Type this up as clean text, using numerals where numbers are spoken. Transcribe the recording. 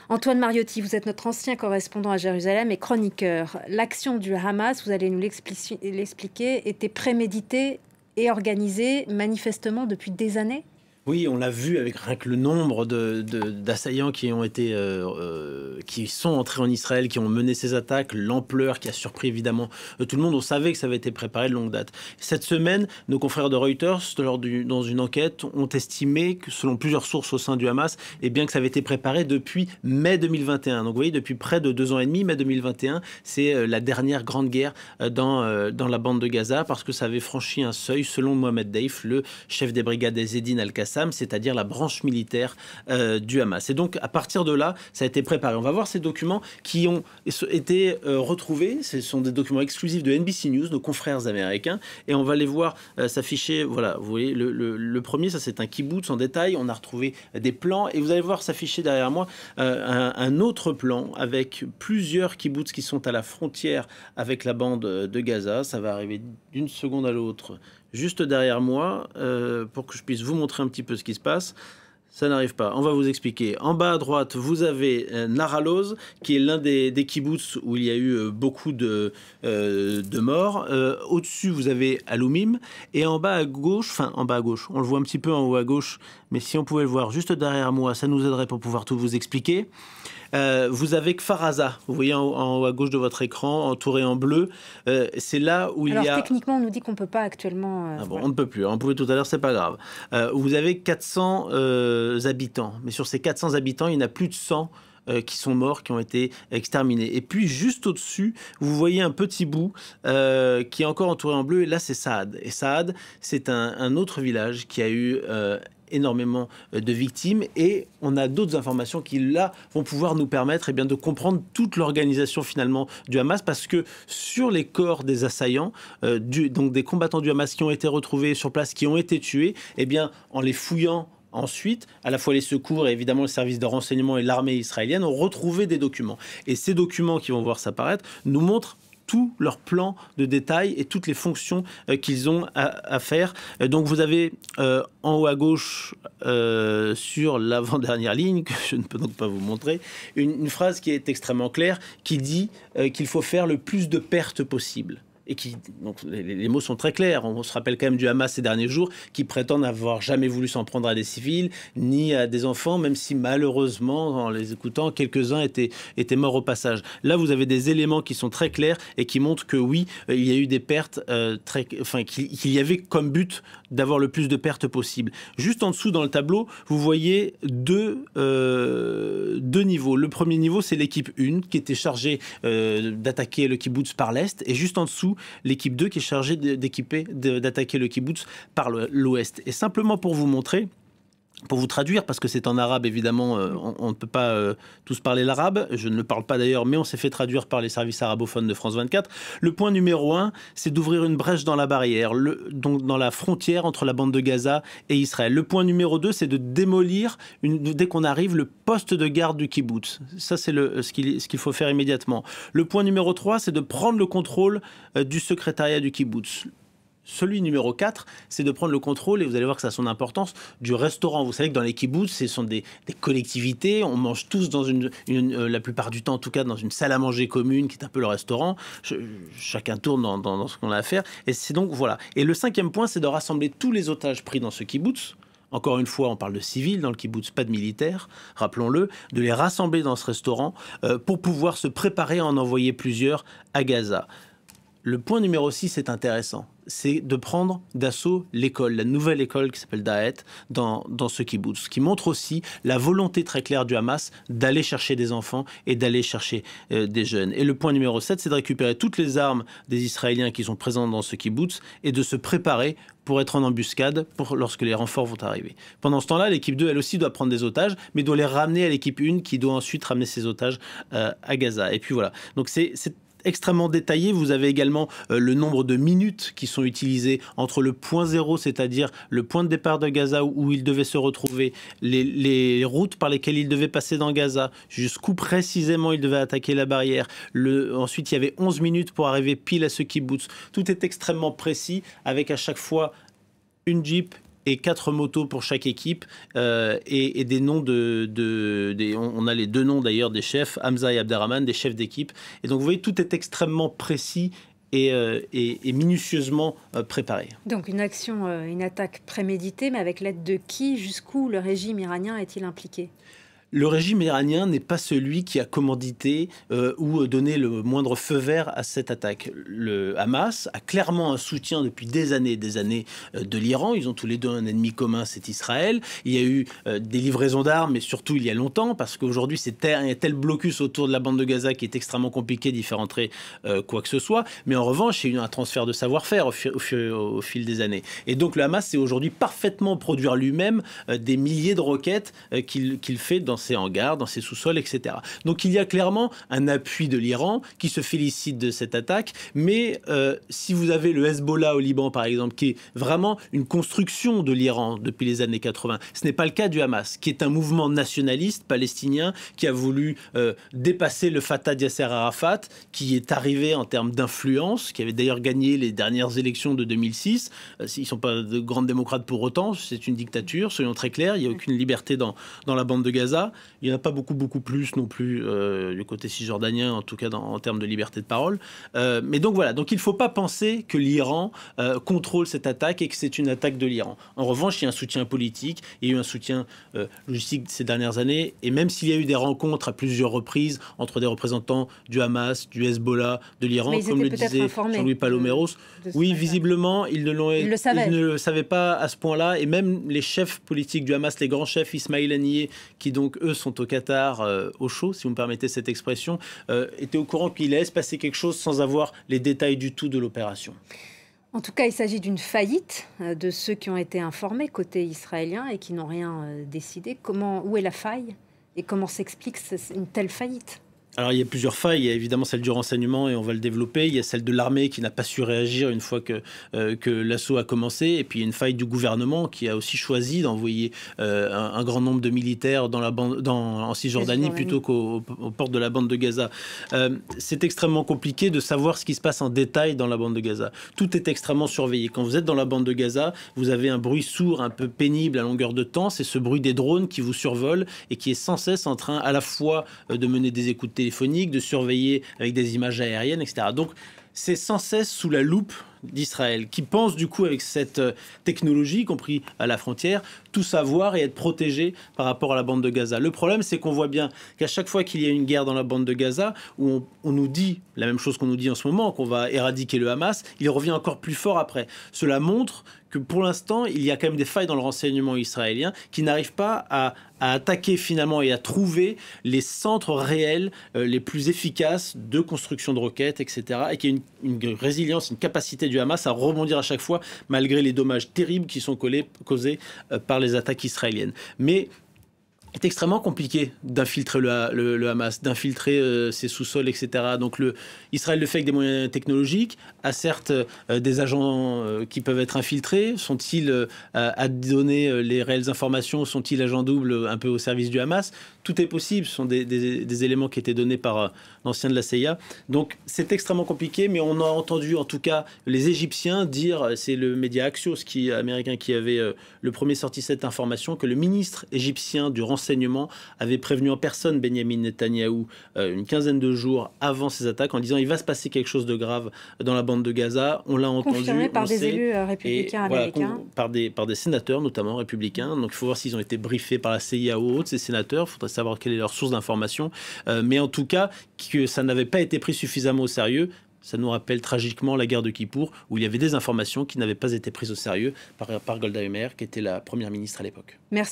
Antoine Mariotti, vous êtes notre ancien correspondant à Jérusalem et chroniqueur. L'action du Hamas, vous allez nous l'expliquer, était préméditée et organisée manifestement depuis des années? Oui, on l'a vu avec rien que le nombre d'assaillants qui ont été, qui sont entrés en Israël, qui ont mené ces attaques, l'ampleur qui a surpris évidemment tout le monde. On savait que ça avait été préparé de longue date. Cette semaine, nos confrères de Reuters, dans une enquête, ont estimé que, selon plusieurs sources au sein du Hamas, eh bien que ça avait été préparé depuis mai 2021. Donc vous voyez, depuis près de 2 ans et demi, mai 2021, c'est la dernière grande guerre dans la bande de Gaza, parce que ça avait franchi un seuil, selon Mohamed Deif, le chef des brigades Ezzedine Al-Qassam, c'est-à-dire la branche militaire du Hamas. Et donc, à partir de là, ça a été préparé. On va voir ces documents qui ont été retrouvés. Ce sont des documents exclusifs de NBC News, nos confrères américains, et on va les voir s'afficher. Voilà, vous voyez, le premier, ça c'est un kibbutz en détail. On a retrouvé des plans, et vous allez voir s'afficher derrière moi un autre plan avec plusieurs kibbutz qui sont à la frontière avec la bande de Gaza. Ça va arriver d'une seconde à l'autre, juste derrière moi, pour que je puisse vous montrer un petit peu ce qui se passe. Ça n'arrive pas. On va vous expliquer. En bas à droite, vous avez Naraloz, qui est l'un des kibbutz où il y a eu beaucoup de morts. Au-dessus, vous avez Aloumim. Et en bas à gauche, on le voit un petit peu en haut à gauche, mais si on pouvait le voir juste derrière moi, ça nous aiderait pour pouvoir tout vous expliquer. Vous avez Kfar Aza, vous voyez en haut à gauche de votre écran, entouré en bleu. C'est là où il y a... Alors techniquement, on nous dit qu'on ne peut pas actuellement... Ah bon, on ne peut plus, on pouvait tout à l'heure, c'est pas grave. Vous avez 400 habitants, mais sur ces 400 habitants, il y en a plus de 100 qui sont morts, qui ont été exterminés. Et puis juste au-dessus, vous voyez un petit bout qui est encore entouré en bleu, et là c'est Saad. Et Saad, c'est un autre village qui a eu... énormément de victimes, et on a d'autres informations qui là vont pouvoir nous permettre de comprendre toute l'organisation finalement du Hamas, parce que sur les corps des assaillants, donc des combattants du Hamas qui ont été retrouvés sur place, qui ont été tués, en les fouillant ensuite, à la fois les secours et évidemment le service de renseignement et l'armée israélienne ont retrouvé des documents. Et ces documents qui vont voir s'apparaître nous montrent tout leur plan de détail et toutes les fonctions qu'ils ont à faire. Donc vous avez en haut à gauche, sur l'avant-dernière ligne, que je ne peux donc pas vous montrer, une phrase qui est extrêmement claire, qui dit qu'il faut faire le plus de pertes possible. Et donc les mots sont très clairs. On se rappelle quand même du Hamas ces derniers jours, qui prétend n'avoir jamais voulu s'en prendre à des civils ni à des enfants, même si malheureusement, en les écoutant, quelques-uns étaient morts au passage. Là, vous avez des éléments qui sont très clairs et qui montrent que oui, il y a eu des pertes, qu'il y avait comme but d'avoir le plus de pertes possible. Juste en dessous dans le tableau, vous voyez deux niveaux. Le premier niveau, c'est l'équipe 1 qui était chargée d'attaquer le kibbutz par l'est, et juste en dessous, l'équipe 2 qui est chargée d'attaquer le kibbutz par l'ouest. Et simplement pour vous montrer, pour vous traduire, parce que c'est en arabe évidemment, on ne peut pas tous parler l'arabe, je ne le parle pas d'ailleurs, mais on s'est fait traduire par les services arabophones de France 24. Le point numéro 1, c'est d'ouvrir une brèche dans la barrière, donc dans la frontière entre la bande de Gaza et Israël. Le point numéro 2, c'est de démolir, dès qu'on arrive, le poste de garde du kibbutz. Ça, c'est ce qu'il faut faire immédiatement. Le point numéro 3, c'est de prendre le contrôle du secrétariat du kibbutz. Celui numéro 4, c'est de prendre le contrôle, et vous allez voir que ça a son importance, du restaurant. Vous savez que dans les kibbutz, ce sont des collectivités, on mange tous dans la plupart du temps en tout cas, dans une salle à manger commune qui est un peu le restaurant. Chacun tourne dans ce qu'on a à faire. Et c'est donc, voilà. Et le 5e point, c'est de rassembler tous les otages pris dans ce kibbutz. Encore une fois, on parle de civils dans le kibbutz, pas de militaires, rappelons-le, de les rassembler dans ce restaurant pour pouvoir se préparer à en envoyer plusieurs à Gaza. Le point numéro 6 est intéressant, c'est de prendre d'assaut l'école, la nouvelle école qui s'appelle Daet dans ce kibbutz, ce qui montre aussi la volonté très claire du Hamas d'aller chercher des enfants et d'aller chercher des jeunes. Et le point numéro 7, c'est de récupérer toutes les armes des Israéliens qui sont présents dans ce kibbutz et de se préparer pour être en embuscade lorsque les renforts vont arriver. Pendant ce temps-là, l'équipe 2, elle aussi, doit prendre des otages, mais doit les ramener à l'équipe 1 qui doit ensuite ramener ses otages à Gaza. Et puis voilà, donc c'est extrêmement détaillé. Vous avez également le nombre de minutes qui sont utilisées entre le point 0, c'est-à-dire le point de départ de Gaza où ils devaient se retrouver, les routes par lesquelles ils devaient passer dans Gaza, jusqu'où précisément ils devaient attaquer la barrière. Ensuite, il y avait 11 minutes pour arriver pile à ce kibbutz. Tout est extrêmement précis, avec à chaque fois une Jeep, et 4 motos pour chaque équipe et des noms on a les 2 noms d'ailleurs des chefs, Hamza et Abderrahman, des chefs d'équipe. Et donc vous voyez, tout est extrêmement précis et minutieusement préparé. Donc une action, une attaque préméditée, mais avec l'aide de qui? Jusqu'où le régime iranien est-il impliqué? Le régime iranien n'est pas celui qui a commandité ou donné le moindre feu vert à cette attaque. Le Hamas a clairement un soutien depuis des années de l'Iran. Ils ont tous les deux un ennemi commun, c'est Israël. Il y a eu des livraisons d'armes, mais surtout il y a longtemps, parce qu'aujourd'hui il y a tel blocus autour de la bande de Gaza qui est extrêmement compliqué d'y faire entrer quoi que ce soit. Mais en revanche, il y a eu un transfert de savoir-faire au fil des années. Et donc le Hamas sait aujourd'hui parfaitement produire lui-même des milliers de roquettes qu'il fait dans ses hangars, dans ses sous-sols, etc. Donc il y a clairement un appui de l'Iran qui se félicite de cette attaque, mais si vous avez le Hezbollah au Liban, par exemple, qui est vraiment une construction de l'Iran depuis les années 80, ce n'est pas le cas du Hamas, qui est un mouvement nationaliste palestinien qui a voulu dépasser le Fatah de Yasser Arafat, qui est arrivé en termes d'influence, qui avait d'ailleurs gagné les dernières élections de 2006. Ils ne sont pas de grandes démocrates pour autant, c'est une dictature, soyons très clairs, il n'y a aucune liberté dans la bande de Gaza. Il n'y en a pas beaucoup plus non plus du côté cisjordanien, en tout cas en termes de liberté de parole. Mais donc voilà, donc il ne faut pas penser que l'Iran contrôle cette attaque et que c'est une attaque de l'Iran. En revanche, il y a un soutien politique, il y a eu un soutien logistique ces dernières années, et même s'il y a eu des rencontres à plusieurs reprises entre des représentants du Hamas, du Hezbollah, de l'Iran, comme le disait Jean-Louis Paloméros, oui, visiblement, ils ne le savaient pas à ce point-là, et même les chefs politiques du Hamas, les grands chefs, Ismail Haniyeh, qui donc eux sont au Qatar au chaud, si vous me permettez cette expression, étaient au courant qu'il allait se passer quelque chose sans avoir les détails du tout de l'opération. En tout cas, il s'agit d'une faillite de ceux qui ont été informés côté israélien et qui n'ont rien décidé. Où est la faille et comment s'explique une telle faillite? Alors, il y a plusieurs failles. Il y a évidemment celle du renseignement, et on va le développer. Il y a celle de l'armée qui n'a pas su réagir une fois que l'assaut a commencé. Et puis, il y a une faille du gouvernement qui a aussi choisi d'envoyer un grand nombre de militaires en Cisjordanie plutôt qu'aux portes de la bande de Gaza. C'est extrêmement compliqué de savoir ce qui se passe en détail dans la bande de Gaza. Tout est extrêmement surveillé. Quand vous êtes dans la bande de Gaza, vous avez un bruit sourd, un peu pénible à longueur de temps. C'est ce bruit des drones qui vous survolent et qui est sans cesse en train à la fois de mener des écoutes téléphoniques, de surveiller avec des images aériennes, etc. Donc, c'est sans cesse sous la loupe d'Israël, qui pense du coup avec cette technologie, y compris à la frontière, tout savoir et être protégé par rapport à la bande de Gaza. Le problème, c'est qu'on voit bien qu'à chaque fois qu'il y a une guerre dans la bande de Gaza, où on nous dit la même chose qu'on nous dit en ce moment, qu'on va éradiquer le Hamas, il revient encore plus fort après. Cela montre que pour l'instant, il y a quand même des failles dans le renseignement israélien qui n'arrivent pas à attaquer finalement et à trouver les centres réels les plus efficaces de construction de roquettes, etc. Et qu'il y a une résilience, une capacité du Hamas à rebondir à chaque fois malgré les dommages terribles qui sont causés par les attaques israéliennes. Mais c'est extrêmement compliqué d'infiltrer le Hamas, d'infiltrer ses sous-sols, etc. Donc Israël le fait avec des moyens technologiques, a certes des agents qui peuvent être infiltrés. Sont-ils à donner les réelles informations? Sont-ils agents doubles un peu au service du Hamas? Tout est possible, ce sont des éléments qui étaient donnés par l'ancien de la CIA. Donc c'est extrêmement compliqué, mais on a entendu en tout cas les Égyptiens dire, c'est le média Axios américain qui avait le premier sorti cette information, que le ministre égyptien du renseignement avait prévenu en personne Benyamin Netanyahou une quinzaine de jours avant ces attaques en disant il va se passer quelque chose de grave dans la bande de Gaza. On l'a entendu. Confirmé par des élus républicains américains. Par des sénateurs notamment républicains. Donc il faut voir s'ils ont été briefés par la CIA ou autres, ces sénateurs. Il faudrait savoir quelle est leur source d'information. Mais en tout cas, que ça n'avait pas été pris suffisamment au sérieux. Ça nous rappelle tragiquement la guerre de Kippour, où il y avait des informations qui n'avaient pas été prises au sérieux par Golda Meir, qui était la première ministre à l'époque. Merci.